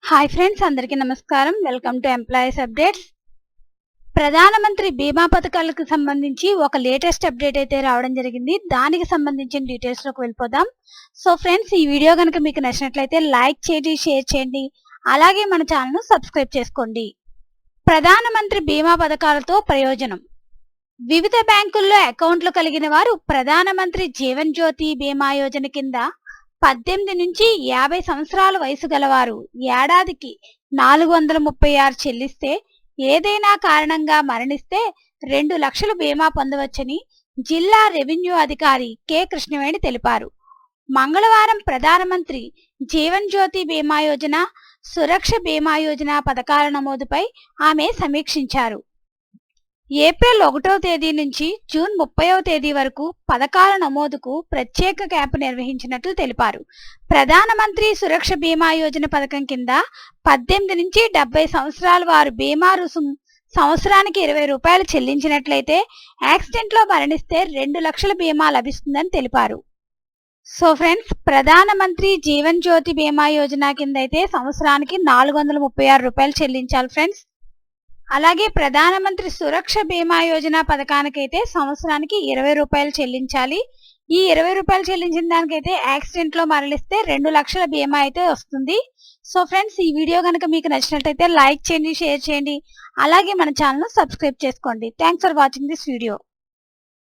Hi friends, అందరికీ నమస్కారం. Welcome to employees updates. ప్రధానమంత్రి బీమా పథకాలకు సంబంధించి ఒక లేటెస్ట్ అప్డేట్ అయితే రావడం జరిగింది. దానికి సంబంధించిన డీటెయిల్స్లోకి వెళ్ళిపోదాం. సో ఫ్రెండ్స్, ఈ వీడియో కనుక మీకు నచ్చినట్లయితే లైక్ చేయండి, షేర్ చేయండి, అలాగే మన ఛానల్ను సబ్స్క్రైబ్ చేసుకోండి. ప్రధానమంత్రి బీమా పథకాలతో ప్రయోజనం. వివిధ బ్యాంకుల్లో అకౌంట్లు కలిగిన వారు ప్రధానమంత్రి జీవన్ జ్యోతి బీమా యోజన కింద 18 నుంచి 50 సంవత్సరాల వయసు గలవారు ఏడాదికి 436 చెల్లిస్తే, ఏదైనా కారణంగా మరణిస్తే 2 లక్షల బీమా పొందవచ్చని జిల్లా రెవెన్యూ అధికారి కె కృష్ణవేణి తెలిపారు. మంగళవారం ప్రధానమంత్రి జీవన్ జ్యోతి బీమా యోజన, సురక్ష బీమా యోజన పథకాల నమోదుపై ఆమె సమీక్షించారు. ఏప్రిల్ 1వ తేదీ నుంచి జూన్ 30వ తేదీ వరకు పథకాల నమోదుకు ప్రత్యేక క్యాంపు నిర్వహించినట్లు తెలిపారు. ప్రధానమంత్రి సురక్ష బీమా యోజన పథకం కింద 18 నుంచి 70 సంవత్సరాల వారు బీమా రుసుము సంవత్సరానికి 20 రూపాయలు చెల్లించినట్లయితే యాక్సిడెంట్లో మరణిస్తే 2 లక్షల బీమా లభిస్తుందని తెలిపారు. సో ఫ్రెండ్స్, ప్రధానమంత్రి జీవన్ జ్యోతి బీమా యోజన కింద అయితే సంవత్సరానికి 436 రూపాయలు చెల్లించాలి ఫ్రెండ్స్. అలాగే ప్రధానమంత్రి సురక్ష బీమా యోజన పథకానికైతే సంవత్సరానికి 20 రూపాయలు చెల్లించాలి. ఈ 20 రూపాయలు చెల్లించిన దానికైతే యాక్సిడెంట్లో మరణిస్తే 2 లక్షల బీమా అయితే వస్తుంది. సో ఫ్రెండ్స్, ఈ వీడియో కనుక మీకు నచ్చినట్లయితే లైక్ చేయండి, షేర్ చేయండి, అలాగే మన ఛానల్ను సబ్స్క్రైబ్ చేసుకోండి. Thanks for watching this video.